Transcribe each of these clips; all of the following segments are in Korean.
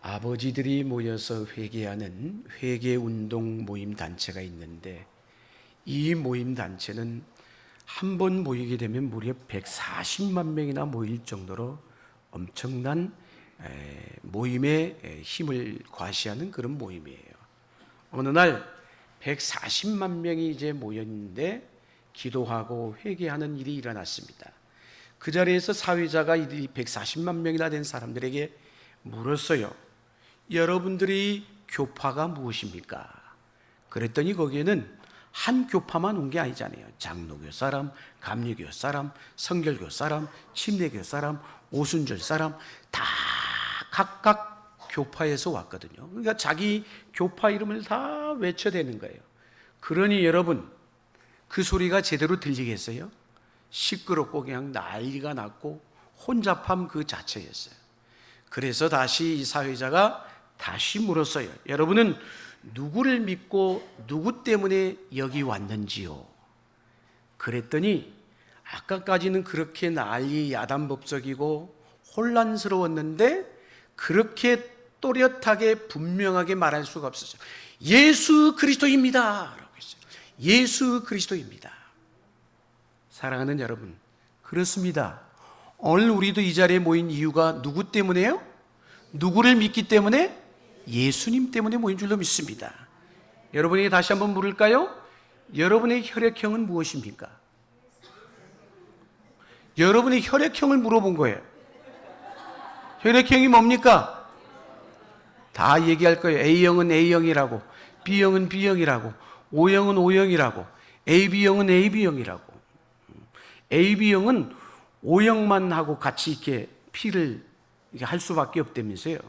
아버지들이 모여서 회개하는 회개운동 모임 단체가 있는데, 이 모임 단체는 한 번 모이게 되면 무려 140만 명이나 모일 정도로 엄청난 모임의 힘을 과시하는 그런 모임이에요. 어느 날 140만 명이 이제 모였는데 기도하고 회개하는 일이 일어났습니다. 그 자리에서 사회자가 이 140만 명이나 된 사람들에게 물었어요. 여러분들이 교파가 무엇입니까? 그랬더니 거기에는 한 교파만 온 게 아니잖아요. 장로교 사람, 감리교 사람, 성결교 사람, 침례교 사람, 오순절 사람 다 각각 교파에서 왔거든요. 그러니까 자기 교파 이름을 다 외쳐대는 거예요. 그러니 여러분, 그 소리가 제대로 들리겠어요? 시끄럽고 그냥 난리가 났고 혼잡함 그 자체였어요. 그래서 다시 이 사회자가 다시 물었어요. 여러분은 누구를 믿고 누구 때문에 여기 왔는지요? 그랬더니 아까까지는 그렇게 난리 야단법석이고 혼란스러웠는데 그렇게 또렷하게 분명하게 말할 수가 없었어요. 예수 그리스도입니다 라고 했어요. 예수 그리스도입니다. 사랑하는 여러분, 그렇습니다. 오늘 우리도 이 자리에 모인 이유가 누구 때문에요? 누구를 믿기 때문에? 예수님 때문에 모인 줄로 믿습니다. 여러분에게 다시 한번 물을까요? 여러분의 혈액형은 무엇입니까? 여러분의 혈액형을 물어본 거예요. 혈액형이 뭡니까? 다 얘기할 거예요. A형은 A형이라고, B형은 B형이라고, O형은 O형이라고, AB형은 AB형이라고. AB형은 O형만 하고 같이 이렇게 피를 이렇게 할 수밖에 없다면서요.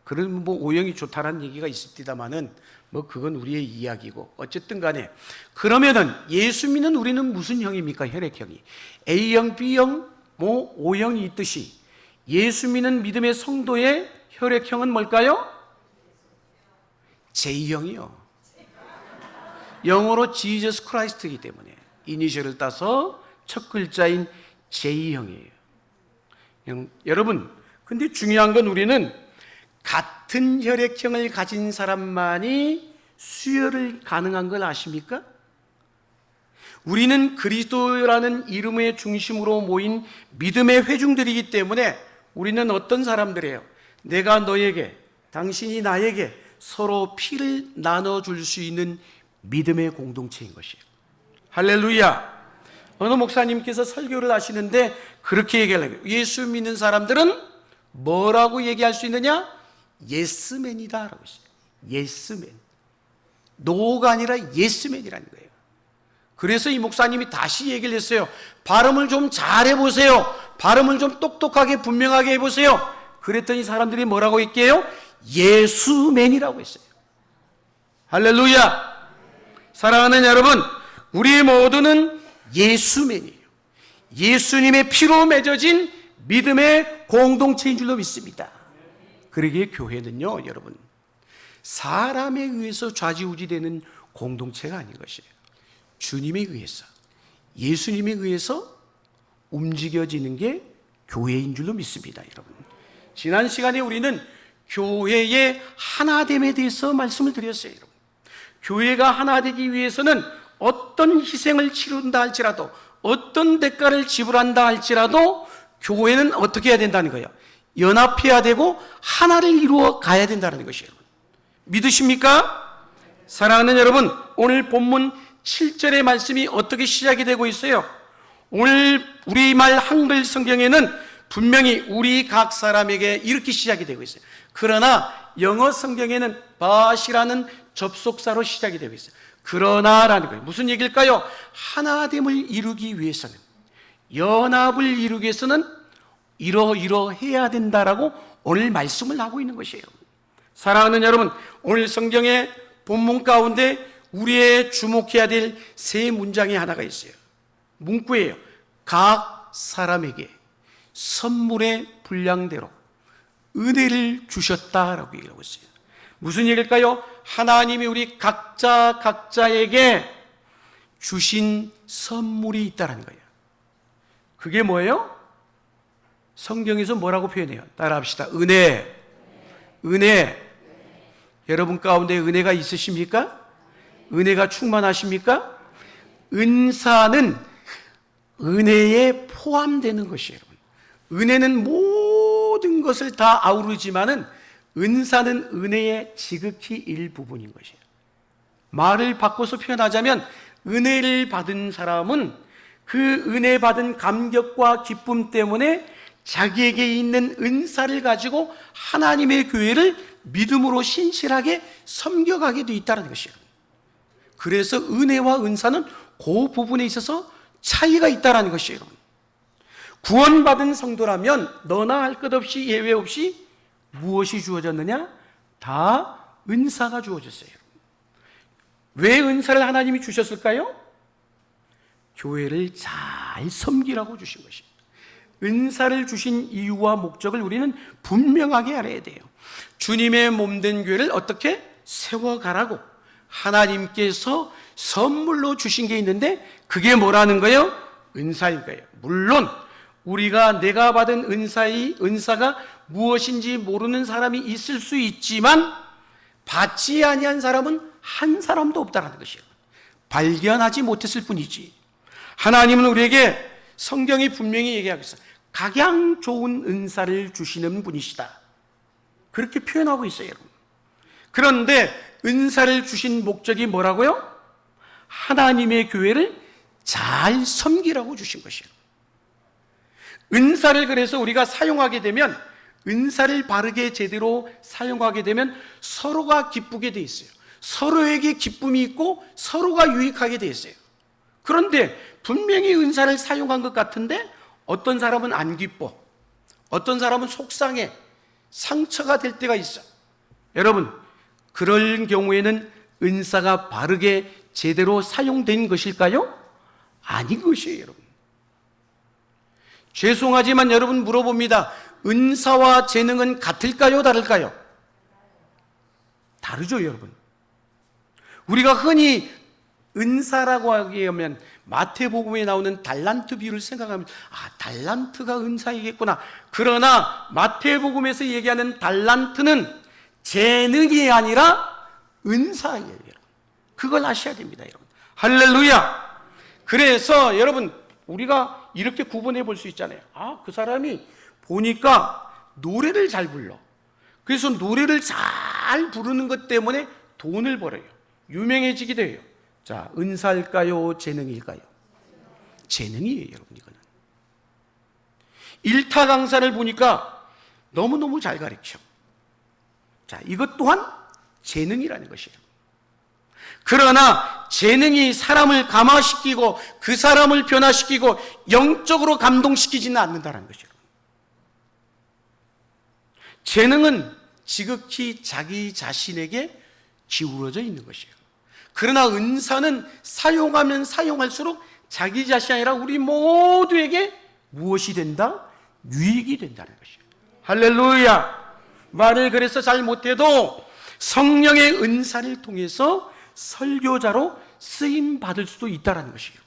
그런 뭐 O형이 좋다라는 얘기가 있습니다만은 뭐 그건 우리의 이야기고, 어쨌든 간에 그러면은 예수 믿는 우리는 무슨 형입니까? 혈액형이 A형, B형, 뭐 O형이 있듯이 예수 믿는 믿음의 성도의 혈액형은 뭘까요? J형이요. 영어로 Jesus Christ이기 때문에 이니셜을 따서 첫 글자인 J형이에요. 여러분, 근데 중요한 건 우리는 같은 혈액형을 가진 사람만이 수혈을 가능한 걸 아십니까? 우리는 그리스도라는 이름의 중심으로 모인 믿음의 회중들이기 때문에 우리는 어떤 사람들이에요? 내가 너에게, 당신이 나에게 서로 피를 나눠줄 수 있는 믿음의 공동체인 것이에요. 할렐루야! 어느 목사님께서 설교를 하시는데 그렇게 얘기하려고 해요. 예수 믿는 사람들은 뭐라고 얘기할 수 있느냐? 예스맨이다 라고 했어요. 예스맨. 노가 아니라 예스맨이라는 거예요. 그래서 이 목사님이 다시 얘기를 했어요. 발음을 좀 잘 해보세요. 발음을 좀 똑똑하게 분명하게 해보세요. 그랬더니 사람들이 뭐라고 했게요? 예수맨이라고 했어요. 할렐루야! 사랑하는 여러분, 우리 모두는 예수맨이에요. 예수님의 피로 맺어진 믿음의 공동체인 줄로 믿습니다. 그러기에 교회는요, 여러분, 사람에 의해서 좌지우지되는 공동체가 아닌 것이에요. 주님에 의해서, 예수님에 의해서 움직여지는 게 교회인 줄로 믿습니다. 여러분, 지난 시간에 우리는 교회의 하나됨에 대해서 말씀을 드렸어요. 여러분, 교회가 하나 되기 위해서는 어떤 희생을 치른다 할지라도, 어떤 대가를 지불한다 할지라도 교회는 어떻게 해야 된다는 거예요? 연합해야 되고 하나를 이루어 가야 된다는 것이에요. 믿으십니까? 사랑하는 여러분, 오늘 본문 7절의 말씀이 어떻게 시작이 되고 있어요? 오늘 우리말 한글 성경에는 분명히 우리 각 사람에게 이렇게 시작이 되고 있어요. 그러나 영어 성경에는 but이라는 접속사로 시작이 되고 있어요. 그러나라는 거예요. 무슨 얘기일까요? 하나됨을 이루기 위해서는, 연합을 이루기 위해서는 이러해야 된다라고 오늘 말씀을 하고 있는 것이에요. 사랑하는 여러분, 오늘 성경의 본문 가운데 우리의 주목해야 될 세 문장이 하나가 있어요. 문구예요. 각 사람에게 선물의 분량대로 은혜를 주셨다라고 얘기하고 있어요. 무슨 얘기일까요? 하나님이 우리 각자에게 주신 선물이 있다는 거예요. 그게 뭐예요? 성경에서 뭐라고 표현해요? 따라합시다. 은혜. 은혜. 여러분 가운데 은혜가 있으십니까? 은혜가 충만하십니까? 은사는 은혜에 포함되는 것이에요. 은혜는 모든 것을 다 아우르지만은 은사는 은혜의 지극히 일부분인 것이에요. 말을 바꿔서 표현하자면 은혜를 받은 사람은 그 은혜 받은 감격과 기쁨 때문에 자기에게 있는 은사를 가지고 하나님의 교회를 믿음으로 신실하게 섬겨가게 돼 있다는 것이에요. 그래서 은혜와 은사는 그 부분에 있어서 차이가 있다는 것이에요. 구원받은 성도라면 너나 할 것 없이 예외 없이 무엇이 주어졌느냐? 다 은사가 주어졌어요. 왜 은사를 하나님이 주셨을까요? 교회를 잘 섬기라고 주신 것입니다. 은사를 주신 이유와 목적을 우리는 분명하게 알아야 돼요. 주님의 몸된 교회를 어떻게 세워가라고 하나님께서 선물로 주신 게 있는데 그게 뭐라는 거예요? 은사인 거예요. 물론 우리가 내가 받은 은사가 무엇인지 모르는 사람이 있을 수 있지만 받지 아니한 사람은 한 사람도 없다는 것이에요. 발견하지 못했을 뿐이지. 하나님은 우리에게 성경이 분명히 얘기하고 있어요. 각양 좋은 은사를 주시는 분이시다. 그렇게 표현하고 있어요, 여러분. 그런데 은사를 주신 목적이 뭐라고요? 하나님의 교회를 잘 섬기라고 주신 것이에요. 은사를 그래서 우리가 사용하게 되면, 은사를 바르게 제대로 사용하게 되면 서로가 기쁘게 돼 있어요. 서로에게 기쁨이 있고 서로가 유익하게 돼 있어요. 그런데 분명히 은사를 사용한 것 같은데 어떤 사람은 안 기뻐, 어떤 사람은 속상해, 상처가 될 때가 있어. 여러분, 그럴 경우에는 은사가 바르게 제대로 사용된 것일까요? 아닌 것이에요, 여러분. 죄송하지만 여러분 물어봅니다. 은사와 재능은 같을까요, 다를까요? 다르죠, 여러분. 우리가 흔히 은사라고 하면 마태복음에 나오는 달란트 비유를 생각하면 달란트가 은사이겠구나. 그러나 마태복음에서 얘기하는 달란트는 재능이 아니라 은사예요, 여러분. 그걸 아셔야 됩니다, 여러분. 할렐루야. 그래서 여러분 우리가 이렇게 구분해 볼 수 있잖아요. 그 사람이 보니까 노래를 잘 불러. 그래서 노래를 잘 부르는 것 때문에 돈을 벌어요. 유명해지기도 해요. 자, 은사일까요? 재능일까요? 재능이에요, 여러분. 이거는 일타 강사를 보니까 너무너무 잘 가르쳐. 자, 이것 또한 재능이라는 것이에요. 그러나 재능이 사람을 감화시키고 그 사람을 변화시키고 영적으로 감동시키지는 않는다는 것이에요. 재능은 지극히 자기 자신에게 기울어져 있는 것이에요. 그러나 은사는 사용하면 사용할수록 자기 자신이 아니라 우리 모두에게 무엇이 된다? 유익이 된다는 것이에요. 할렐루야. 말을 그래서 잘 못해도 성령의 은사를 통해서 설교자로 쓰임 받을 수도 있다는 것이에요.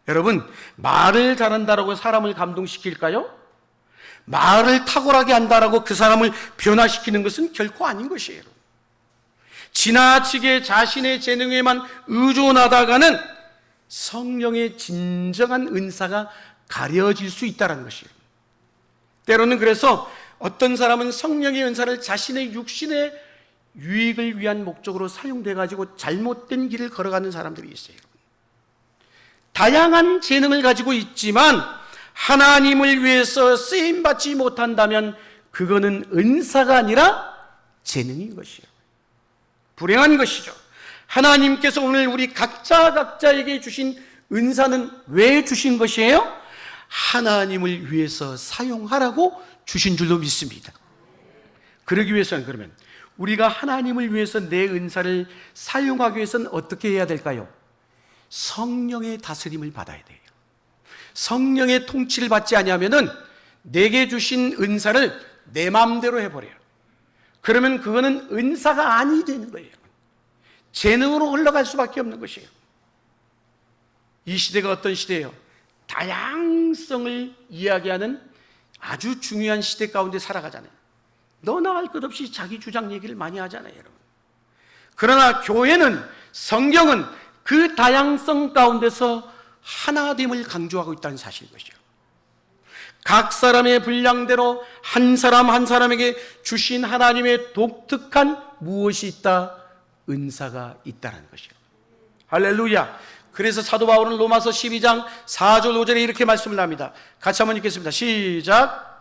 여러분, 말을 잘한다라고 사람을 감동시킬까요? 말을 탁월하게 한다라고 그 사람을 변화시키는 것은 결코 아닌 것이에요. 지나치게 자신의 재능에만 의존하다가는 성령의 진정한 은사가 가려질 수 있다는 것이에요. 때로는 그래서 어떤 사람은 성령의 은사를 자신의 육신의 유익을 위한 목적으로 사용돼 가지고 잘못된 길을 걸어가는 사람들이 있어요. 다양한 재능을 가지고 있지만 하나님을 위해서 쓰임받지 못한다면 그거는 은사가 아니라 재능인 것이에요. 불행한 것이죠. 하나님께서 오늘 우리 각자에게 주신 은사는 왜 주신 것이에요? 하나님을 위해서 사용하라고 주신 줄로 믿습니다. 그러기 위해서는 그러면 우리가 하나님을 위해서 내 은사를 사용하기 위해서는 어떻게 해야 될까요? 성령의 다스림을 받아야 돼요. 성령의 통치를 받지 아니하면은 내게 주신 은사를 내 마음대로 해버려요. 그러면 그거는 은사가 아니 되는 거예요. 재능으로 흘러갈 수밖에 없는 것이에요. 이 시대가 어떤 시대예요? 다양성을 이야기하는 아주 중요한 시대 가운데 살아가잖아요. 너나 할 것 없이 자기 주장 얘기를 많이 하잖아요, 여러분. 그러나 교회는, 성경은 그 다양성 가운데서 하나됨을 강조하고 있다는 사실인 것이죠. 각 사람의 분량대로 한 사람 한 사람에게 주신 하나님의 독특한 무엇이 있다? 은사가 있다는 것이요. 할렐루야. 그래서 사도 바울은 로마서 12장 4절 5절에 이렇게 말씀을 합니다. 같이 한번 읽겠습니다. 시작.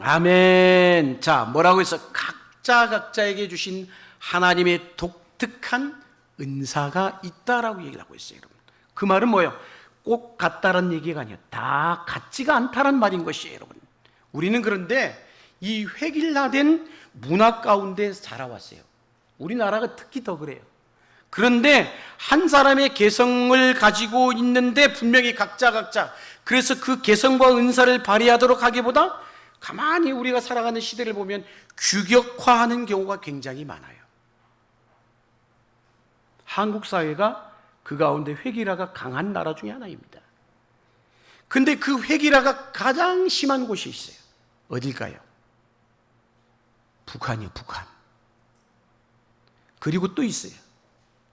아멘. 자, 뭐라고 해서 각자에게 주신 하나님의 독특한 은사가 있다라고 얘기를 하고 있어요, 여러분. 그 말은 뭐예요? 꼭 같다라는 얘기가 아니에요. 다 같지가 않다라는 말인 것이에요, 여러분. 우리는 그런데 이 획일화된 문화 가운데 자라왔어요. 우리나라가 특히 더 그래요. 그런데 한 사람의 개성을 가지고 있는데 분명히 각자 그래서 그 개성과 은사를 발휘하도록 하기보다 가만히 우리가 살아가는 시대를 보면 규격화하는 경우가 굉장히 많아요. 한국 사회가 그 가운데 획일화가 강한 나라 중에 하나입니다. 근데 그 획일화가 가장 심한 곳이 있어요. 어딜까요? 북한이요, 북한. 그리고 또 있어요.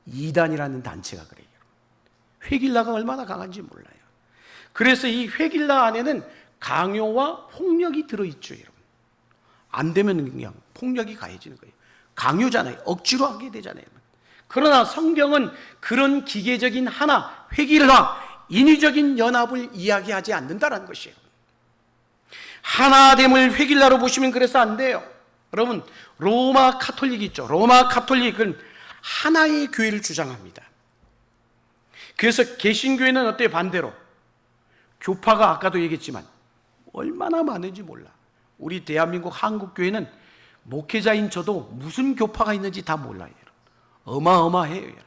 이단이라는 단체가 그래요. 획일화가 얼마나 강한지 몰라요. 그래서 이 획일화 안에는 강요와 폭력이 들어있죠, 여러분. 안 되면 그냥 폭력이 가해지는 거예요. 강요잖아요. 억지로 하게 되잖아요. 그러나 성경은 그런 기계적인 하나, 획일화, 인위적인 연합을 이야기하지 않는다는 것이에요. 하나됨을 획일화로 보시면 그래서 안 돼요. 여러분, 로마 카톨릭 있죠. 로마 카톨릭은 하나의 교회를 주장합니다. 그래서 개신교회는 어때요? 반대로 교파가 아까도 얘기했지만 얼마나 많은지 몰라. 우리 대한민국 한국교회는 목회자인 저도 무슨 교파가 있는지 다 몰라요. 어마어마해요, 여러분.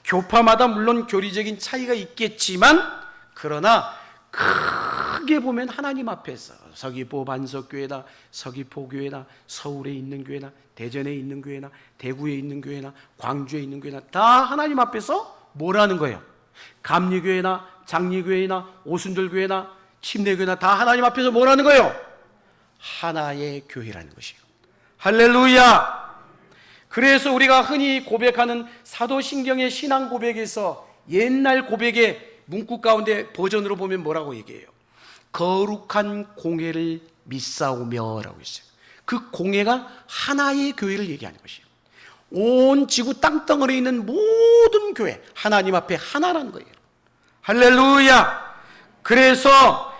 교파마다 물론 교리적인 차이가 있겠지만 그러나 크게 보면 하나님 앞에서 서귀포 반석교회나 서귀포교회나 서울에 있는 교회나 대전에 있는 교회나 대구에 있는 교회나 광주에 있는 교회나 다 하나님 앞에서 뭐라는 거예요? 감리교회나 장리교회나 오순절교회나 침례교회나 다 하나님 앞에서 뭐라는 거예요? 하나의 교회라는 것이에요. 할렐루야. 그래서 우리가 흔히 고백하는 사도신경의 신앙 고백에서 옛날 고백의 문구 가운데 버전으로 보면 뭐라고 얘기해요? 거룩한 공회를 믿사오며 라고 있어요. 그 공회가 하나의 교회를 얘기하는 것이에요. 온 지구 땅덩어리에 있는 모든 교회, 하나님 앞에 하나라는 거예요. 할렐루야. 그래서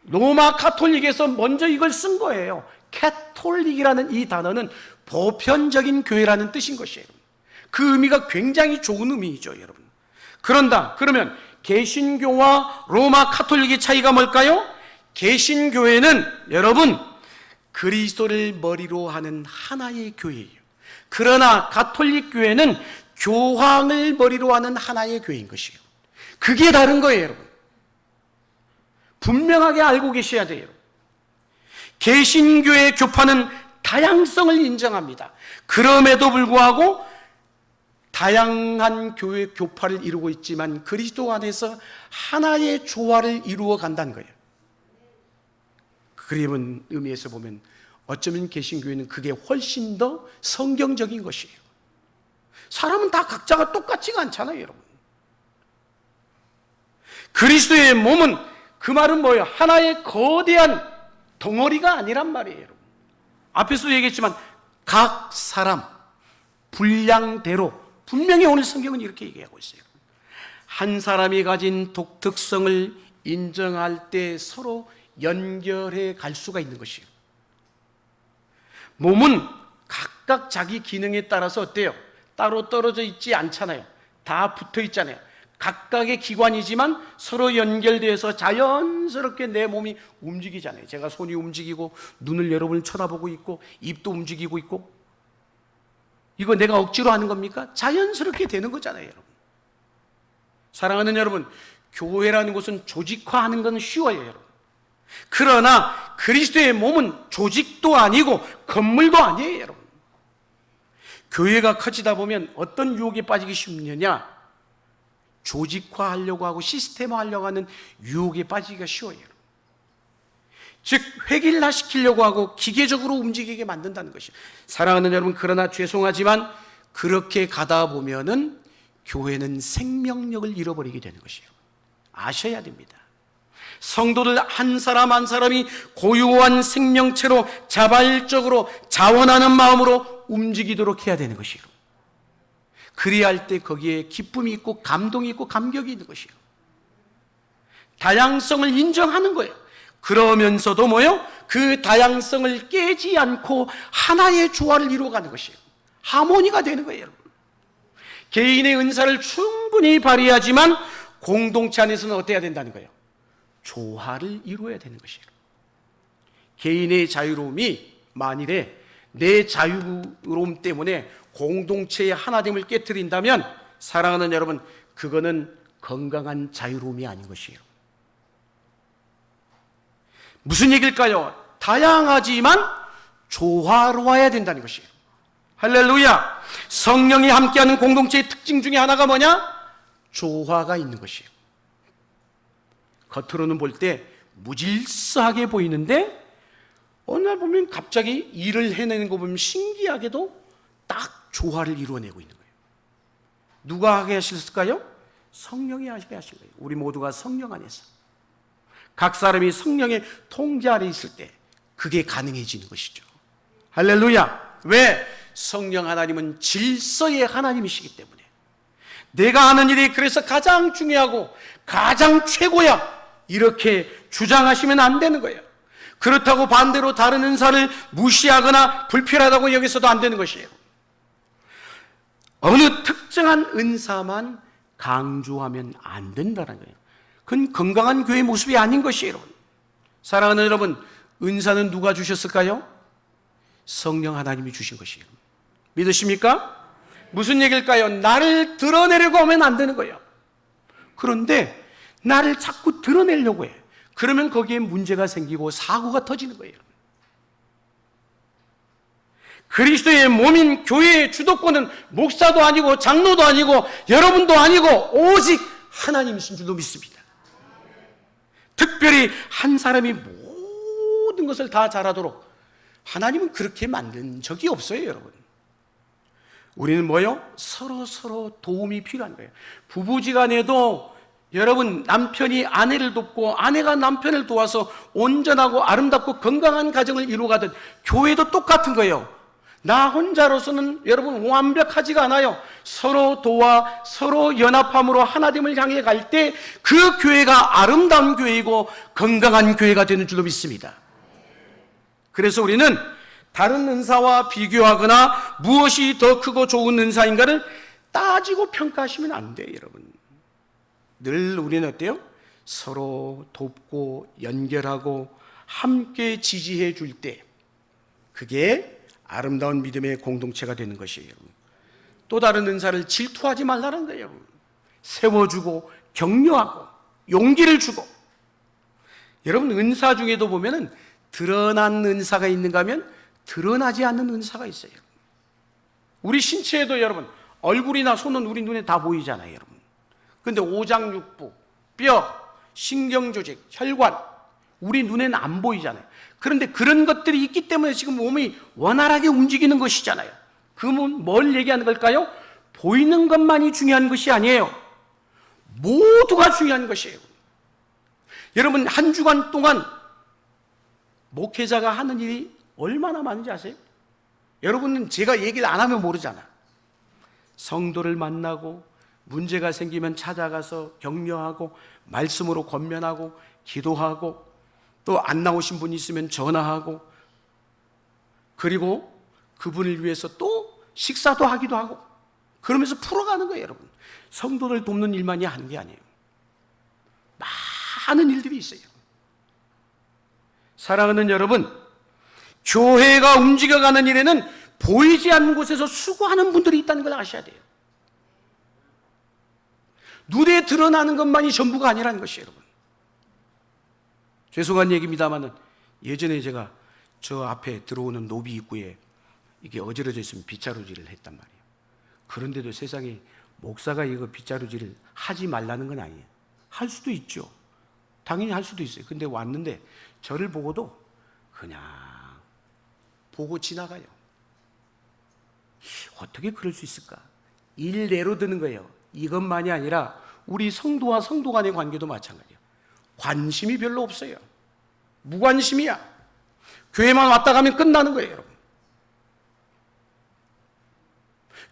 로마 카톨릭에서 먼저 이걸 쓴 거예요. 캐톨릭이라는 이 단어는 보편적인 교회라는 뜻인 것이에요. 그 의미가 굉장히 좋은 의미이죠, 여러분. 그러면 개신교와 로마 카톨릭의 차이가 뭘까요? 개신교회는 여러분 그리스도를 머리로 하는 하나의 교회예요. 그러나 가톨릭 교회는 교황을 머리로 하는 하나의 교회인 것이에요. 그게 다른 거예요, 여러분. 분명하게 알고 계셔야 돼요. 개신교의 교파는 다양성을 인정합니다. 그럼에도 불구하고 다양한 교회 교파를 이루고 있지만 그리스도 안에서 하나의 조화를 이루어 간다는 거예요. 그런 의미에서 보면 어쩌면 개신교회는 그게 훨씬 더 성경적인 것이에요. 사람은 다 각자가 똑같지가 않잖아요, 여러분. 그리스도의 몸은 그 말은 뭐예요? 하나의 거대한 덩어리가 아니란 말이에요, 여러분. 앞에서도 얘기했지만 각 사람 분량대로 분명히 오늘 성경은 이렇게 얘기하고 있어요. 한 사람이 가진 독특성을 인정할 때 서로 연결해 갈 수가 있는 것이에요. 몸은 각각 자기 기능에 따라서 어때요? 따로 떨어져 있지 않잖아요. 다 붙어 있잖아요. 각각의 기관이지만 서로 연결돼서 자연스럽게 내 몸이 움직이잖아요. 제가 손이 움직이고 눈을 여러분을 쳐다보고 있고 입도 움직이고 있고, 이거 내가 억지로 하는 겁니까? 자연스럽게 되는 거잖아요, 여러분. 사랑하는 여러분, 교회라는 것은 조직화하는 건 쉬워요, 여러분. 그러나 그리스도의 몸은 조직도 아니고 건물도 아니에요, 여러분. 교회가 커지다 보면 어떤 유혹에 빠지기 쉽느냐? 조직화하려고 하고 시스템화하려고 하는 유혹에 빠지기가 쉬워요. 즉 획일화시키려고 하고 기계적으로 움직이게 만든다는 것이에요. 사랑하는 여러분, 그러나 죄송하지만 그렇게 가다 보면은 교회는 생명력을 잃어버리게 되는 것이에요. 아셔야 됩니다. 성도들 한 사람 한 사람이 고유한 생명체로 자발적으로 자원하는 마음으로 움직이도록 해야 되는 것이에요. 그래야 할 때 거기에 기쁨이 있고 감동이 있고 감격이 있는 것이에요. 다양성을 인정하는 거예요. 그러면서도 뭐요? 그 다양성을 깨지 않고 하나의 조화를 이루어가는 것이에요. 하모니가 되는 거예요, 여러분. 개인의 은사를 충분히 발휘하지만 공동체 안에서는 어때야 된다는 거예요? 조화를 이루어야 되는 것이에요. 개인의 자유로움이 만일에 내 자유로움 때문에 공동체의 하나됨을 깨트린다면 사랑하는 여러분, 그거는 건강한 자유로움이 아닌 것이에요. 무슨 얘기일까요? 다양하지만 조화로워야 된다는 것이에요. 할렐루야! 성령이 함께하는 공동체의 특징 중에 하나가 뭐냐? 조화가 있는 것이에요. 겉으로는 볼 때 무질서하게 보이는데 어느 날 보면 갑자기 일을 해내는 거 보면 신기하게도 딱 조화를 이루어내고 있는 거예요. 누가 하게 하셨을까요? 성령이 하게 하신 거예요. 우리 모두가 성령 안에서 각 사람이 성령의 통제 아래 있을 때 그게 가능해지는 것이죠. 할렐루야! 왜? 성령 하나님은 질서의 하나님이시기 때문에 내가 하는 일이 그래서 가장 중요하고 가장 최고야 이렇게 주장하시면 안 되는 거예요. 그렇다고 반대로 다른 은사를 무시하거나 불필요하다고 여기서도 안 되는 것이에요. 어느 특정한 은사만 강조하면 안 된다는 거예요. 그건 건강한 교회 모습이 아닌 것이에요, 여러분. 사랑하는 여러분, 은사는 누가 주셨을까요? 성령 하나님이 주신 것이에요. 믿으십니까? 무슨 얘기일까요? 나를 드러내려고 하면 안 되는 거예요. 그런데 나를 자꾸 드러내려고 해. 그러면 거기에 문제가 생기고 사고가 터지는 거예요. 그리스도의 몸인 교회의 주도권은 목사도 아니고 장로도 아니고 여러분도 아니고 오직 하나님이신 줄로 믿습니다. 특별히 한 사람이 모든 것을 다 잘하도록 하나님은 그렇게 만든 적이 없어요, 여러분. 우리는 뭐요? 서로 도움이 필요한 거예요. 부부지간에도 여러분, 남편이 아내를 돕고 아내가 남편을 도와서 온전하고 아름답고 건강한 가정을 이루어가듯 교회도 똑같은 거예요. 나 혼자로서는 여러분 완벽하지가 않아요. 서로 도와 서로 연합함으로 하나됨을 향해 갈 때 그 교회가 아름다운 교회이고 건강한 교회가 되는 줄로 믿습니다. 그래서 우리는 다른 은사와 비교하거나 무엇이 더 크고 좋은 은사인가를 따지고 평가하시면 안 돼요, 여러분. 늘 우리는 어때요? 서로 돕고 연결하고 함께 지지해 줄 때 그게 아름다운 믿음의 공동체가 되는 것이에요. 또 다른 은사를 질투하지 말라는 거예요. 세워주고 격려하고 용기를 주고. 여러분, 은사 중에도 보면은 드러난 은사가 있는가 하면 드러나지 않는 은사가 있어요. 우리 신체에도 여러분 얼굴이나 손은 우리 눈에 다 보이잖아요, 여러분. 그런데 오장육부, 뼈, 신경조직, 혈관 우리 눈에는 안 보이잖아요. 그런데 그런 것들이 있기 때문에 지금 몸이 원활하게 움직이는 것이잖아요. 그러면 뭘 얘기하는 걸까요? 보이는 것만이 중요한 것이 아니에요. 모두가 중요한 것이에요. 여러분, 한 주간 동안 목회자가 하는 일이 얼마나 많은지 아세요? 여러분은 제가 얘기를 안 하면 모르잖아. 성도를 만나고 문제가 생기면 찾아가서 격려하고 말씀으로 권면하고 기도하고 또 안 나오신 분이 있으면 전화하고 그리고 그분을 위해서 또 식사도 하기도 하고 그러면서 풀어가는 거예요, 여러분. 성도를 돕는 일만이 하는 게 아니에요. 많은 일들이 있어요. 사랑하는 여러분, 교회가 움직여가는 일에는 보이지 않는 곳에서 수고하는 분들이 있다는 걸 아셔야 돼요. 눈에 드러나는 것만이 전부가 아니라는 것이에요, 여러분. 죄송한 얘기입니다만 예전에 제가 저 앞에 들어오는 노비 입구에 이게 어지러져 있으면 빗자루질을 했단 말이에요. 그런데도 세상에 목사가 이거 빗자루질을 하지 말라는 건 아니에요. 할 수도 있죠. 당연히 할 수도 있어요. 근데 왔는데 저를 보고도 그냥 보고 지나가요. 어떻게 그럴 수 있을까? 일례로 드는 거예요. 이것만이 아니라 우리 성도와 성도 간의 관계도 마찬가지예요. 관심이 별로 없어요. 무관심이야. 교회만 왔다 가면 끝나는 거예요, 여러분.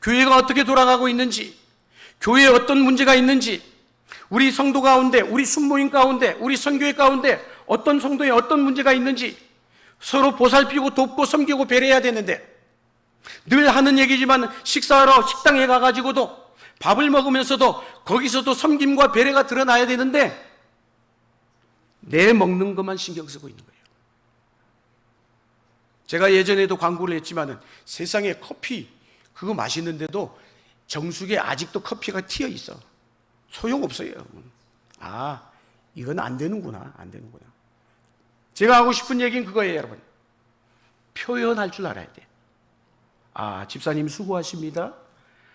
교회가 어떻게 돌아가고 있는지, 교회에 어떤 문제가 있는지, 우리 성도 가운데, 우리 순모임 가운데, 우리 선교회 가운데 어떤 성도에 어떤 문제가 있는지 서로 보살피고 돕고 섬기고 배려해야 되는데, 늘 하는 얘기지만 식사하러 식당에 가가지고도 밥을 먹으면서도 거기서도 섬김과 배려가 드러나야 되는데 내 먹는 것만 신경 쓰고 있는 거예요. 제가 예전에도 광고를 했지만 세상에 커피 그거 맛있는데도 정수기에 아직도 커피가 튀어 있어. 소용없어요, 여러분. 아, 이건 안 되는구나. 제가 하고 싶은 얘기는 그거예요, 여러분. 표현할 줄 알아야 돼. 아, 집사님 수고하십니다.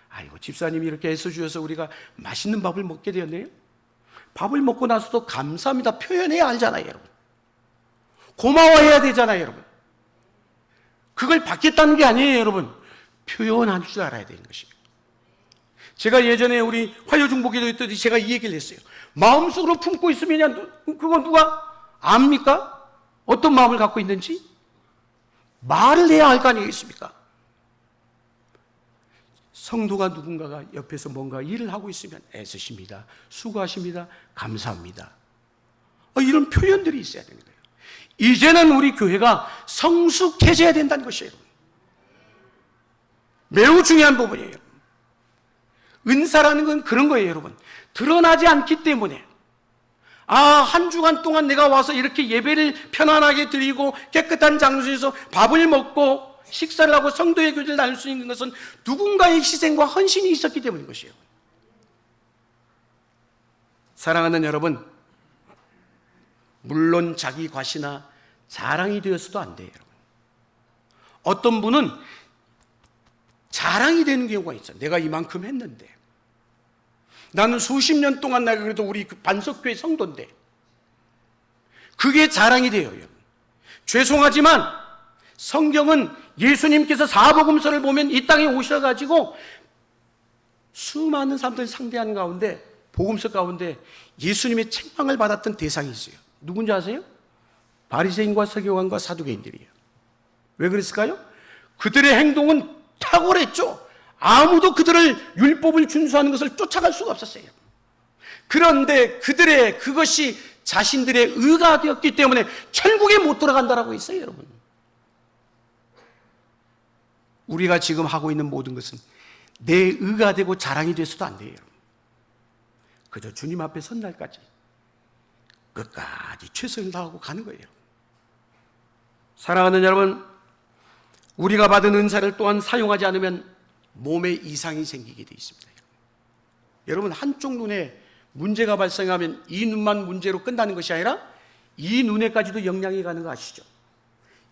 아이고, 집사님이 이렇게 애써주셔서 우리가 맛있는 밥을 먹게 되었네요. 밥을 먹고 나서도 감사합니다 표현해야 알잖아요, 여러분. 고마워해야 되잖아요, 여러분. 그걸 받겠다는 게 아니에요, 여러분. 표현할 줄 알아야 되는 것이에요. 제가 예전에 우리 화요중보기도 했더니 제가 이 얘기를 했어요. 마음속으로 품고 있으면 그건 누가 압니까? 어떤 마음을 갖고 있는지? 말을 해야 할 거 아니겠습니까? 성도가 누군가가 옆에서 뭔가 일을 하고 있으면 애쓰십니다, 수고하십니다, 감사합니다. 이런 표현들이 있어야 되는 거예요. 이제는 우리 교회가 성숙해져야 된다는 것이에요. 매우 중요한 부분이에요. 은사라는 건 그런 거예요, 여러분. 드러나지 않기 때문에 한 주간 동안 내가 와서 이렇게 예배를 편안하게 드리고 깨끗한 장소에서 밥을 먹고 식사를 하고 성도의 교제를 나눌 수 있는 것은 누군가의 희생과 헌신이 있었기 때문인 것이에요. 사랑하는 여러분, 물론 자기 과시나 자랑이 되어서도 안 돼요, 여러분. 어떤 분은 자랑이 되는 경우가 있어요. 내가 이만큼 했는데, 나는 수십 년 동안 내가 그래도 우리 반석교회 성도인데, 그게 자랑이 돼요, 여러분. 죄송하지만 성경은 예수님께서 사복음서를 보면 이 땅에 오셔가지고 수많은 사람들을 상대하는 가운데, 복음서 가운데 예수님의 책망을 받았던 대상이 있어요. 누군지 아세요? 바리새인과 서기관과 사두개인들이에요. 왜 그랬을까요? 그들의 행동은 탁월했죠. 아무도 그들을 율법을 준수하는 것을 쫓아갈 수가 없었어요. 그런데 그것이 자신들의 의가 되었기 때문에 천국에 못 들어간다라고 했어요, 여러분. 우리가 지금 하고 있는 모든 것은 내 의가 되고 자랑이 돼서도 안 돼요, 여러분. 그저 주님 앞에 선 날까지 끝까지 최선을 다하고 가는 거예요. 사랑하는 여러분, 우리가 받은 은사를 또한 사용하지 않으면 몸에 이상이 생기게 되어 있습니다. 여러분, 한쪽 눈에 문제가 발생하면 이 눈만 문제로 끝나는 것이 아니라 이 눈에까지도 영향이 가는 거 아시죠?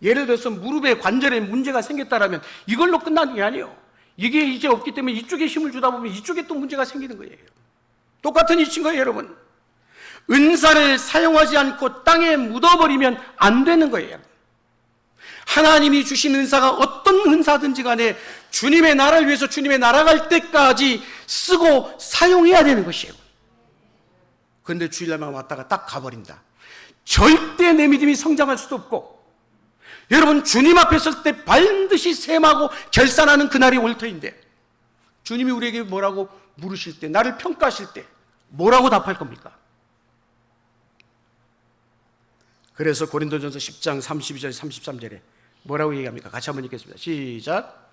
예를 들어서 무릎에 관절에 문제가 생겼다라면 이걸로 끝나는 게 아니에요. 이게 이제 없기 때문에 이쪽에 힘을 주다 보면 이쪽에 또 문제가 생기는 거예요. 똑같은 이치인 거예요, 여러분. 은사를 사용하지 않고 땅에 묻어버리면 안 되는 거예요. 하나님이 주신 은사가 어떤 은사든지 간에 주님의 나라를 위해서 주님의 나라 갈 때까지 쓰고 사용해야 되는 것이에요. 그런데 주일날만 왔다가 딱 가버린다. 절대 내 믿음이 성장할 수도 없고, 여러분, 주님 앞에 설 때 반드시 셈하고 결산하는 그날이 올 터인데, 주님이 우리에게 뭐라고 물으실 때, 나를 평가하실 때 뭐라고 답할 겁니까? 그래서 고린도전서 10장 32절 33절에 뭐라고 얘기합니까? 같이 한번 읽겠습니다. 시작.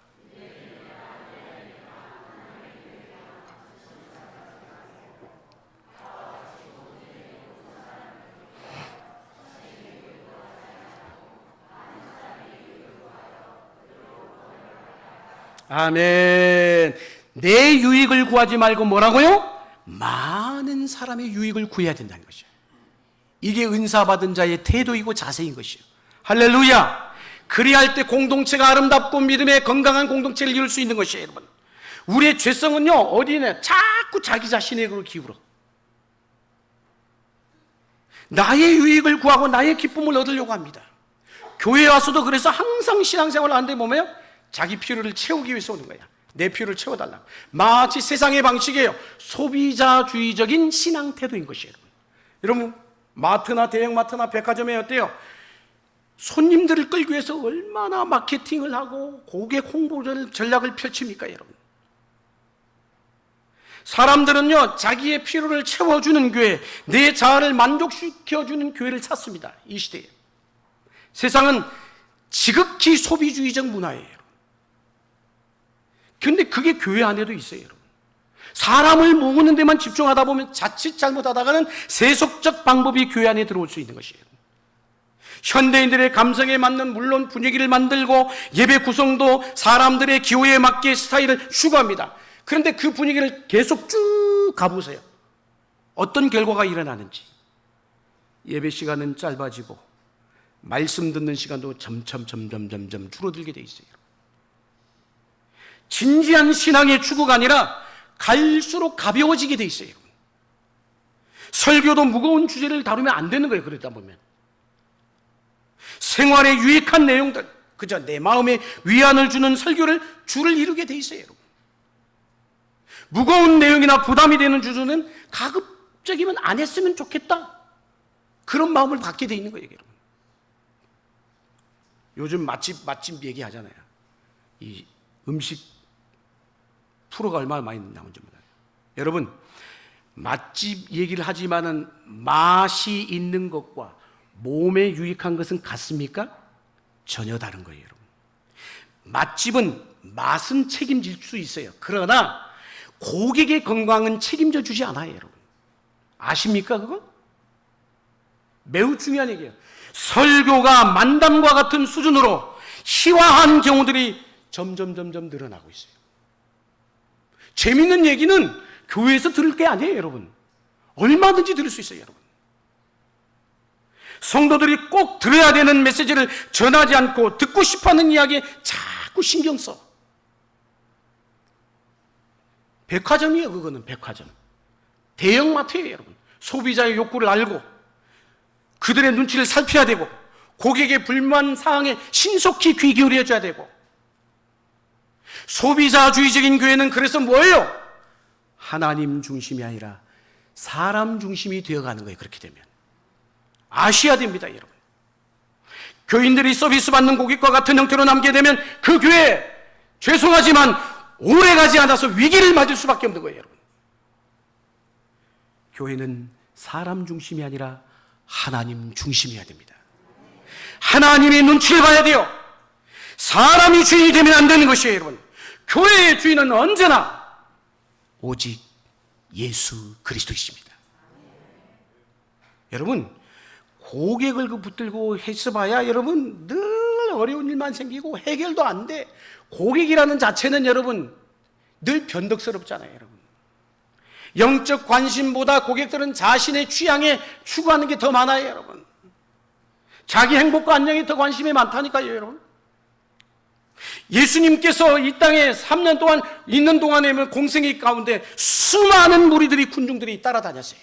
아멘. 내 유익을 구하지 말고 뭐라고요? 많은 사람의 유익을 구해야 된다는 것이에요. 이게 은사 받은 자의 태도이고 자세인 것이에요. 할렐루야. 그리할 때 공동체가 아름답고 믿음의 건강한 공동체를 이룰 수 있는 것이에요, 여러분. 우리의 죄성은요, 어디냐? 자꾸 자기 자신에게로 기울어. 나의 유익을 구하고 나의 기쁨을 얻으려고 합니다. 교회에 와서도 그래서 항상 신앙생활을 하는데 보면 자기 필요를 채우기 위해서 오는 거야. 내 필요를 채워달라고. 마치 세상의 방식이에요. 소비자주의적인 신앙 태도인 것이에요. 여러분, 마트나 대형마트나 백화점에 어때요? 손님들을 끌기 위해서 얼마나 마케팅을 하고 고객 홍보 전략을 펼칩니까, 여러분? 사람들은요, 자기의 필요를 채워주는 교회, 내 자아를 만족시켜주는 교회를 찾습니다. 이 시대에. 세상은 지극히 소비주의적 문화예요. 그런데 그게 교회 안에도 있어요, 여러분. 사람을 모으는 데만 집중하다 보면 자칫 잘못하다가는 세속적 방법이 교회 안에 들어올 수 있는 것이에요. 현대인들의 감성에 맞는 물론 분위기를 만들고 예배 구성도 사람들의 기호에 맞게 스타일을 추구합니다. 그런데 그 분위기를 계속 쭉 가보세요. 어떤 결과가 일어나는지. 예배 시간은 짧아지고 말씀 듣는 시간도 점점 줄어들게 돼 있어요. 진지한 신앙의 추구가 아니라 갈수록 가벼워지게 돼 있어요. 설교도 무거운 주제를 다루면 안 되는 거예요. 그러다 보면 생활에 유익한 내용들, 그저 내 마음에 위안을 주는 설교를 줄을 이루게 돼 있어요. 여러분. 무거운 내용이나 부담이 되는 주제는 가급적이면 안 했으면 좋겠다, 그런 마음을 갖게 돼 있는 거예요. 여러분. 요즘 맛집 얘기하잖아요. 이 음식 프로가 얼마나 많이 나오는지 몰라요. 여러분, 맛집 얘기를 하지만은 맛이 있는 것과 몸에 유익한 것은 같습니까? 전혀 다른 거예요, 여러분. 맛집은 맛은 책임질 수 있어요. 그러나 고객의 건강은 책임져 주지 않아요, 여러분. 아십니까, 그거? 매우 중요한 얘기예요. 설교가 만담과 같은 수준으로 희화한 경우들이 점점 늘어나고 있어요. 재밌는 얘기는 교회에서 들을 게 아니에요, 여러분. 얼마든지 들을 수 있어요, 여러분. 성도들이 꼭 들어야 되는 메시지를 전하지 않고 듣고 싶어하는 이야기에 자꾸 신경 써. 백화점이에요, 그거는. 백화점. 대형마트예요, 여러분. 소비자의 욕구를 알고 그들의 눈치를 살펴야 되고 고객의 불만 사항에 신속히 귀 기울여줘야 되고. 소비자주의적인 교회는 그래서 뭐예요? 하나님 중심이 아니라 사람 중심이 되어가는 거예요. 그렇게 되면 아셔야 됩니다, 여러분. 교인들이 서비스 받는 고객과 같은 형태로 남게 되면 그 교회, 죄송하지만 오래가지 않아서 위기를 맞을 수밖에 없는 거예요, 여러분. 교회는 사람 중심이 아니라 하나님 중심이어야 됩니다. 하나님의 눈치를 봐야 돼요. 사람이 주인이 되면 안 되는 것이에요, 여러분. 교회의 주인은 언제나 오직 예수 그리스도이십니다. 여러분, 고객을 붙들고 해서봐야 여러분 늘 어려운 일만 생기고 해결도 안 돼. 고객이라는 자체는 여러분 늘 변덕스럽잖아요, 여러분. 영적 관심보다 고객들은 자신의 취향에 추구하는 게 더 많아요, 여러분. 자기 행복과 안녕이 더 관심이 많다니까요, 여러분. 예수님께서 이 땅에 3년 동안 있는 동안에 공생애 가운데 수많은 무리들이, 군중들이 따라다녔어요.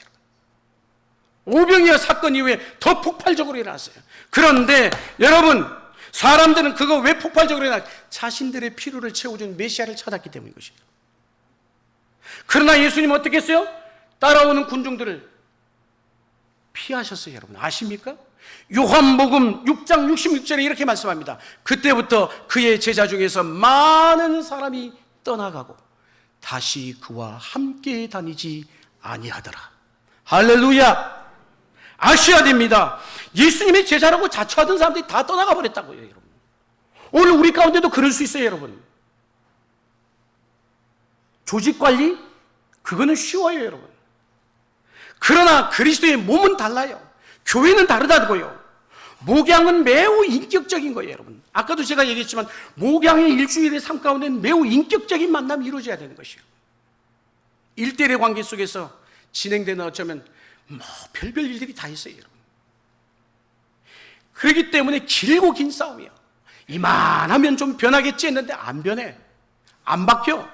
오병이어 사건 이후에 더 폭발적으로 일어났어요. 그런데 여러분, 사람들은 그거 왜 폭발적으로 일어났어요? 자신들의 필요를 채워주는 메시아를 찾았기 때문인 것이에요. 그러나 예수님은 어떻게 했어요? 따라오는 군중들을 피하셨어요, 여러분. 아십니까? 요한복음 6장 66절에 이렇게 말씀합니다. 그때부터 그의 제자 중에서 많은 사람이 떠나가고 다시 그와 함께 다니지 아니하더라. 할렐루야. 아셔야 됩니다. 예수님의 제자라고 자처하던 사람들이 다 떠나가 버렸다고요, 여러분. 오늘 우리 가운데도 그럴 수 있어요, 여러분. 조직관리? 그거는 쉬워요, 여러분. 그러나 그리스도의 몸은 달라요. 교회는 다르다고요. 목양은 매우 인격적인 거예요, 여러분. 아까도 제가 얘기했지만 목양의 일주일의 삶 가운데는 매우 인격적인 만남이 이루어져야 되는 것이에요. 일대일의 관계 속에서 진행되는 어쩌면 별별 일들이 다 있어요, 여러분. 그렇기 때문에 길고 긴 싸움이에요. 이만하면 좀 변하겠지 했는데 안 변해. 안 바뀌어.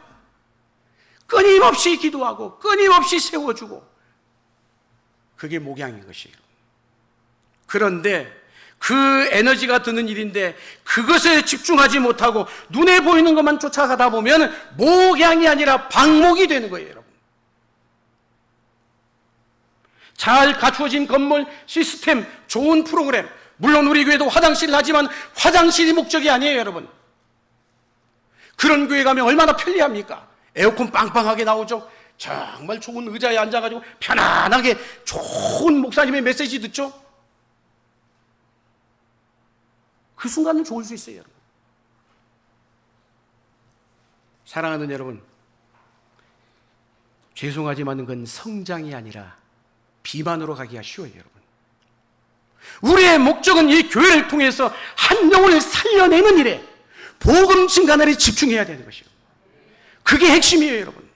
끊임없이 기도하고 끊임없이 세워주고, 그게 목양인 것이에요. 그런데 그 에너지가 드는 일인데 그것에 집중하지 못하고 눈에 보이는 것만 쫓아가다 보면 목양이 아니라 방목이 되는 거예요, 여러분. 잘 갖추어진 건물, 시스템, 좋은 프로그램, 물론 우리 교회도 화장실을 하지만 화장실이 목적이 아니에요, 여러분. 그런 교회 가면 얼마나 편리합니까? 에어컨 빵빵하게 나오죠. 정말 좋은 의자에 앉아가지고 편안하게 좋은 목사님의 메시지 듣죠. 그 순간은 좋을 수 있어요, 여러분. 사랑하는 여러분, 죄송하지만 그건 성장이 아니라 비만으로 가기가 쉬워요, 여러분. 우리의 목적은 이 교회를 통해서 한 영혼을 살려내는 일에, 복음 증가날에 집중해야 되는 것이에요. 그게 핵심이에요, 여러분.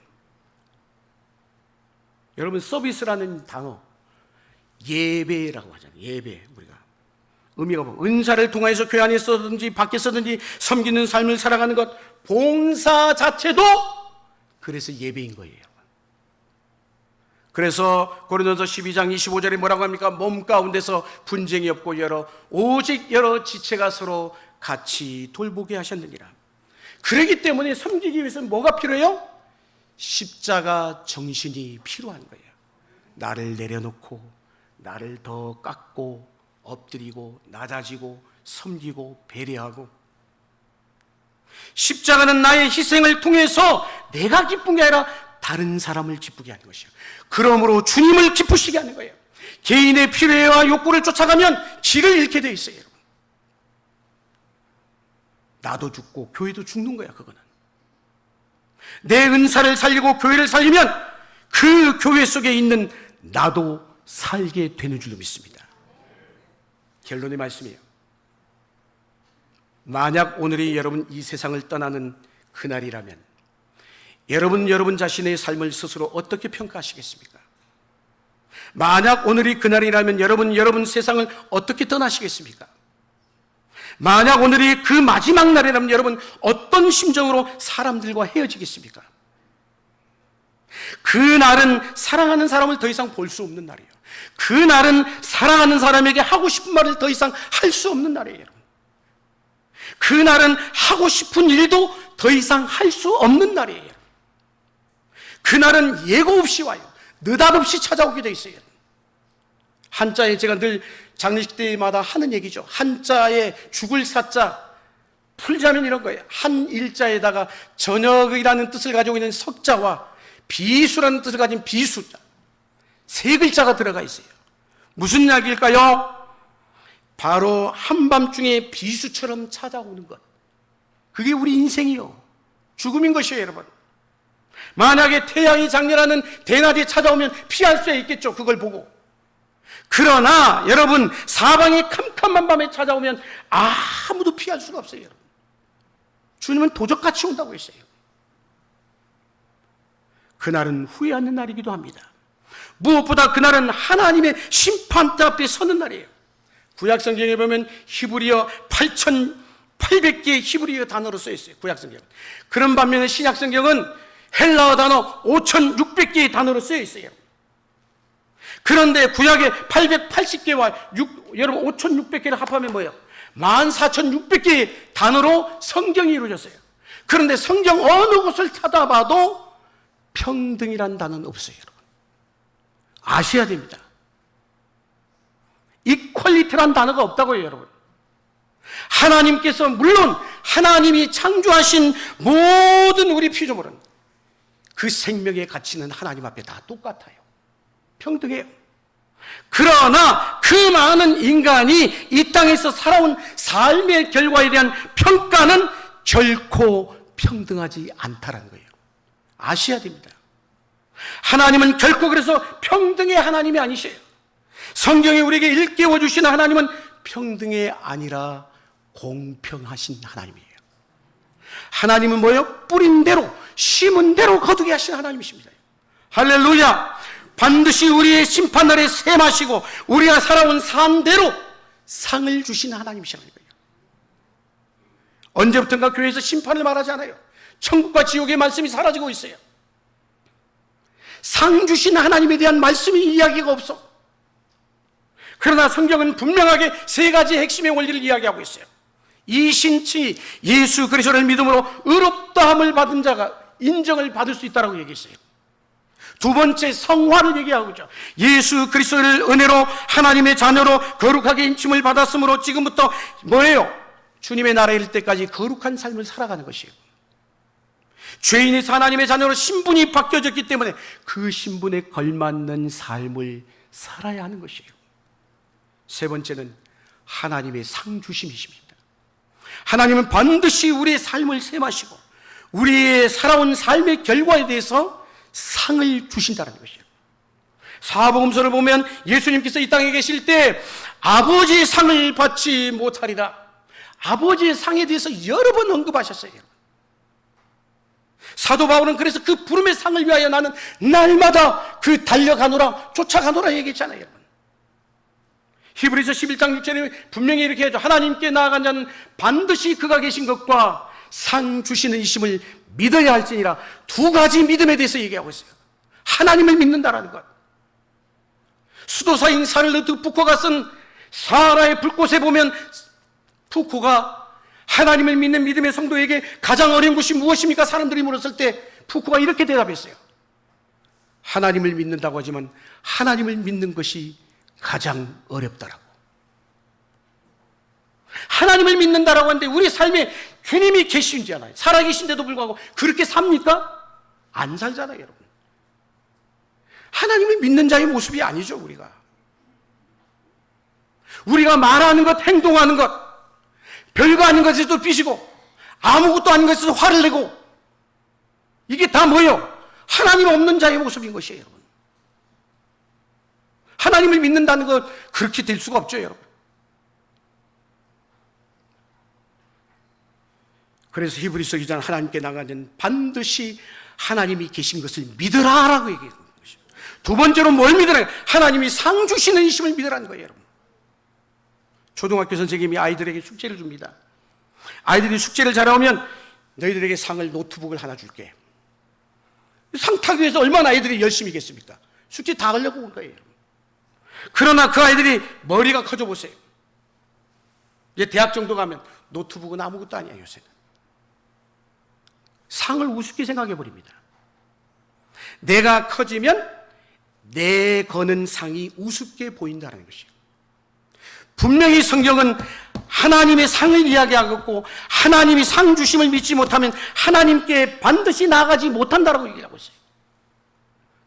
여러분, 서비스라는 단어, 예배라고 하잖아요. 예배. 우리가 의미가 뭐 은사를 통해서 교회 안에 서든지 밖에 서든지 섬기는 삶을 살아가는 것, 봉사 자체도 그래서 예배인 거예요. 그래서 고린도서 12장 25절에 뭐라고 합니까? 몸 가운데서 분쟁이 없고 오직 여러 지체가 서로 같이 돌보게 하셨느니라. 그렇기 때문에 섬기기 위해서는 뭐가 필요해요? 십자가 정신이 필요한 거예요. 나를 내려놓고 나를 더 깎고 엎드리고 낮아지고 섬기고 배려하고, 십자가는 나의 희생을 통해서 내가 기쁜 게 아니라 다른 사람을 기쁘게 하는 것이에요. 그러므로 주님을 기쁘시게 하는 거예요. 개인의 필요와 욕구를 쫓아가면 길을 잃게 돼 있어요, 여러분. 나도 죽고 교회도 죽는 거야, 그거는. 내 은사를 살리고 교회를 살리면 그 교회 속에 있는 나도 살게 되는 줄로 믿습니다. 결론의 말씀이에요. 만약 오늘이 여러분 이 세상을 떠나는 그날이라면 여러분 자신의 삶을 스스로 어떻게 평가하시겠습니까? 만약 오늘이 그날이라면 여러분 세상을 어떻게 떠나시겠습니까? 만약 오늘이 그 마지막 날이라면 여러분 어떤 심정으로 사람들과 헤어지겠습니까? 그 날은 사랑하는 사람을 더 이상 볼 수 없는 날이에요. 그 날은 사랑하는 사람에게 하고 싶은 말을 더 이상 할 수 없는 날이에요, 여러분. 그 날은 하고 싶은 일도 더 이상 할 수 없는 날이에요. 그 날은 예고 없이 와요. 느닷없이 찾아오게 돼 있어요. 한자에 제가 늘 장례식 때마다 하는 얘기죠. 한자에 죽을 사자 풀자면 이런 거예요. 한 일자에다가 저녁이라는 뜻을 가지고 있는 석자와 비수라는 뜻을 가진 비수자, 세 글자가 들어가 있어요. 무슨 이야기일까요? 바로 한밤중에 비수처럼 찾아오는 것, 그게 우리 인생이요, 죽음인 것이에요, 여러분. 만약에 태양이 장렬하는 대낮에 찾아오면 피할 수 있겠죠, 그걸 보고. 그러나 여러분, 사방이 캄캄한 밤에 찾아오면 아무도 피할 수가 없어요, 여러분. 주님은 도적같이 온다고 했어요. 그날은 후회하는 날이기도 합니다. 무엇보다 그날은 하나님의 심판대 앞에 서는 날이에요. 구약성경에 보면 히브리어 8,800개의 히브리어 단어로 써 있어요, 구약성경은. 그런 반면에 신약성경은 헬라어 단어 5,600개의 단어로 쓰여 있어요. 그런데 구약의 880개와 여러분 5,600개를 합하면 뭐예요? 14,600개의 단어로 성경이 이루어졌어요. 그런데 성경 어느 곳을 찾아봐도 평등이란 단어는 없어요, 여러분. 아셔야 됩니다. 이퀄리티란 단어가 없다고요, 여러분. 하나님께서, 물론 하나님이 창조하신 모든 우리 피조물은 그 생명의 가치는 하나님 앞에 다 똑같아요. 평등해요. 그러나 그 많은 인간이 이 땅에서 살아온 삶의 결과에 대한 평가는 결코 평등하지 않다라는 거예요. 아셔야 됩니다. 하나님은 결코 그래서 평등의 하나님이 아니셔요. 성경에 우리에게 일깨워 주시는 하나님은 평등이 아니라 공평하신 하나님이에요. 하나님은 뭐예요? 뿌린 대로, 심은 대로 거두게 하신 하나님이십니다. 할렐루야! 반드시 우리의 심판날에 셈하시고 우리가 살아온 삶대로 상을 주시는 하나님이시라는 거예요. 언제부턴가 교회에서 심판을 말하지 않아요. 천국과 지옥의 말씀이 사라지고 있어요. 상 주신 하나님에 대한 말씀이 이야기가 없어. 그러나 성경은 분명하게 세 가지 핵심의 원리를 이야기하고 있어요. 이 신치 예수 그리스도를 믿음으로 의롭다함을 받은 자가 인정을 받을 수 있다고 얘기했어요. 두 번째, 성화를 얘기하고 있죠. 예수 그리스도를 은혜로 하나님의 자녀로 거룩하게 인침을 받았으므로 지금부터 뭐예요? 주님의 나라에 이를 때까지 거룩한 삶을 살아가는 것이에요. 죄인에서 하나님의 자녀로 신분이 바뀌어졌기 때문에 그 신분에 걸맞는 삶을 살아야 하는 것이에요. 세 번째는 하나님의 상 주심이십니다. 하나님은 반드시 우리의 삶을 셈하시고 우리의 살아온 삶의 결과에 대해서 상을 주신다는 것이에요. 사복음서를 보면 예수님께서 이 땅에 계실 때 아버지의 상을 받지 못하리라, 아버지의 상에 대해서 여러 번 언급하셨어요. 사도 바울은 그래서 그 부름의 상을 위하여 나는 날마다 그 달려가노라, 쫓아가노라 얘기했잖아요, 여러분. 히브리서 11장 6절에 분명히 이렇게 하죠. 하나님께 나아간 자는 반드시 그가 계신 것과 상 주시는 이심을 믿어야 할지니라. 두 가지 믿음에 대해서 얘기하고 있어요. 하나님을 믿는다라는 것. 수도사인 샤를르트 푸코가 쓴 사하라의 불꽃에 보면 푸코가 하나님을 믿는 믿음의 성도에게 가장 어려운 것이 무엇입니까? 사람들이 물었을 때 푸코가 이렇게 대답했어요. 하나님을 믿는다고 하지만 하나님을 믿는 것이 가장 어렵다라고. 하나님을 믿는다라고 하는데 우리 삶에 주님이 계신지 않아요. 살아계신데도 불구하고 그렇게 삽니까? 안 살잖아요, 여러분. 하나님을 믿는 자의 모습이 아니죠, 우리가 말하는 것, 행동하는 것, 별거 아닌 것에도 삐지고 아무것도 아닌 것에도 화를 내고, 이게 다 뭐예요? 하나님 없는 자의 모습인 것이에요, 여러분. 하나님을 믿는다는 것, 그렇게 될 수가 없죠, 여러분. 그래서 히브리서 기자는 하나님께 나간 자는 반드시 하나님이 계신 것을 믿으라라고 얘기하는 것이죠. 두 번째로 뭘 믿으라? 하나님이 상 주시는 이심을 믿으라는 거예요, 여러분. 초등학교 선생님이 아이들에게 숙제를 줍니다. 아이들이 숙제를 잘하면 너희들에게 상을, 노트북을 하나 줄게. 상 타기 위해서 얼마나 아이들이 열심히겠습니까? 숙제 다 하려고 온 거예요, 여러분. 그러나 그 아이들이 머리가 커져 보세요. 이제 대학 정도 가면 노트북은 아무것도 아니야, 요새는. 상을 우습게 생각해 버립니다. 내가 커지면 내 거는 상이 우습게 보인다는 것이에요. 분명히 성경은 하나님의 상을 이야기하고 하나님이 상 주심을 믿지 못하면 하나님께 반드시 나아가지 못한다라고 얘기하고 있어요.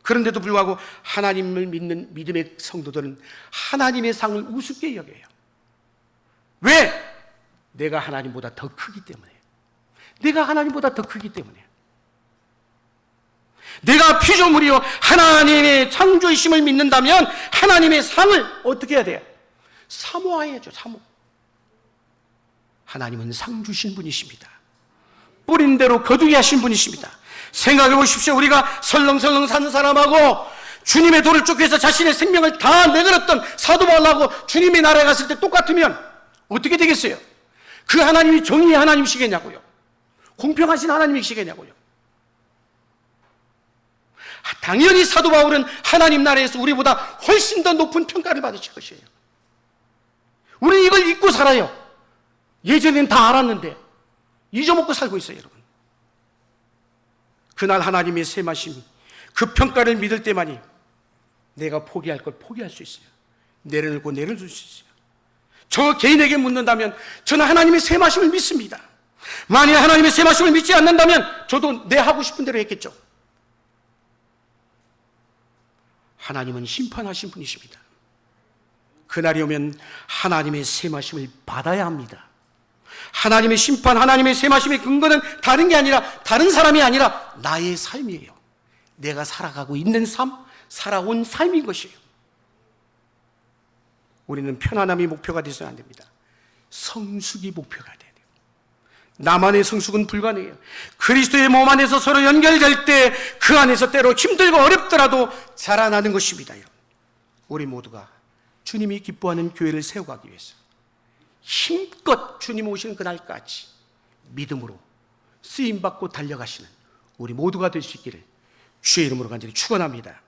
그런데도 불구하고 하나님을 믿는 믿음의 성도들은 하나님의 상을 우습게 여겨요. 왜? 내가 하나님보다 더 크기 때문에. 내가 하나님보다 더 크기 때문에. 내가 피조물이요 하나님의 창조이심을 믿는다면 하나님의 상을 어떻게 해야 돼요? 사모해야죠, 사모. 하나님은 상 주신 분이십니다. 뿌린 대로 거두게 하신 분이십니다. 생각해 보십시오. 우리가 설렁설렁 사는 사람하고 주님의 도를 쫓겨서 자신의 생명을 다 내걸었던 사도 바울하고 주님의 나라에 갔을 때 똑같으면 어떻게 되겠어요? 그 하나님이 정의의 하나님이시겠냐고요? 공평하신 하나님이시겠냐고요? 당연히 사도 바울은 하나님 나라에서 우리보다 훨씬 더 높은 평가를 받으실 것이에요. 우리는 이걸 잊고 살아요. 예전엔 다 알았는데 잊어먹고 살고 있어요, 여러분. 그날 하나님의 세마심이, 그 평가를 믿을 때만이 내가 포기할 걸 포기할 수 있어요. 내려놓고 내려줄 수 있어요. 저 개인에게 묻는다면 저는 하나님의 세마심을 믿습니다. 만약 하나님의 세마심을 믿지 않는다면 저도 내 하고 싶은 대로 했겠죠. 하나님은 심판하신 분이십니다. 그날이 오면 하나님의 세마심을 받아야 합니다. 하나님의 심판, 하나님의 세마심의 근거는 다른 게 아니라, 다른 사람이 아니라 나의 삶이에요. 내가 살아가고 있는 삶, 살아온 삶인 것이에요. 우리는 편안함이 목표가 되어서는 안 됩니다. 성숙이 목표가 돼야 돼요. 나만의 성숙은 불가능해요. 그리스도의 몸 안에서 서로 연결될 때 그 안에서 때로 힘들고 어렵더라도 자라나는 것입니다. 우리 모두가 주님이 기뻐하는 교회를 세워가기 위해서 힘껏 주님 오시는 그날까지 믿음으로 쓰임받고 달려가시는 우리 모두가 될 수 있기를 주의 이름으로 간절히 축원합니다.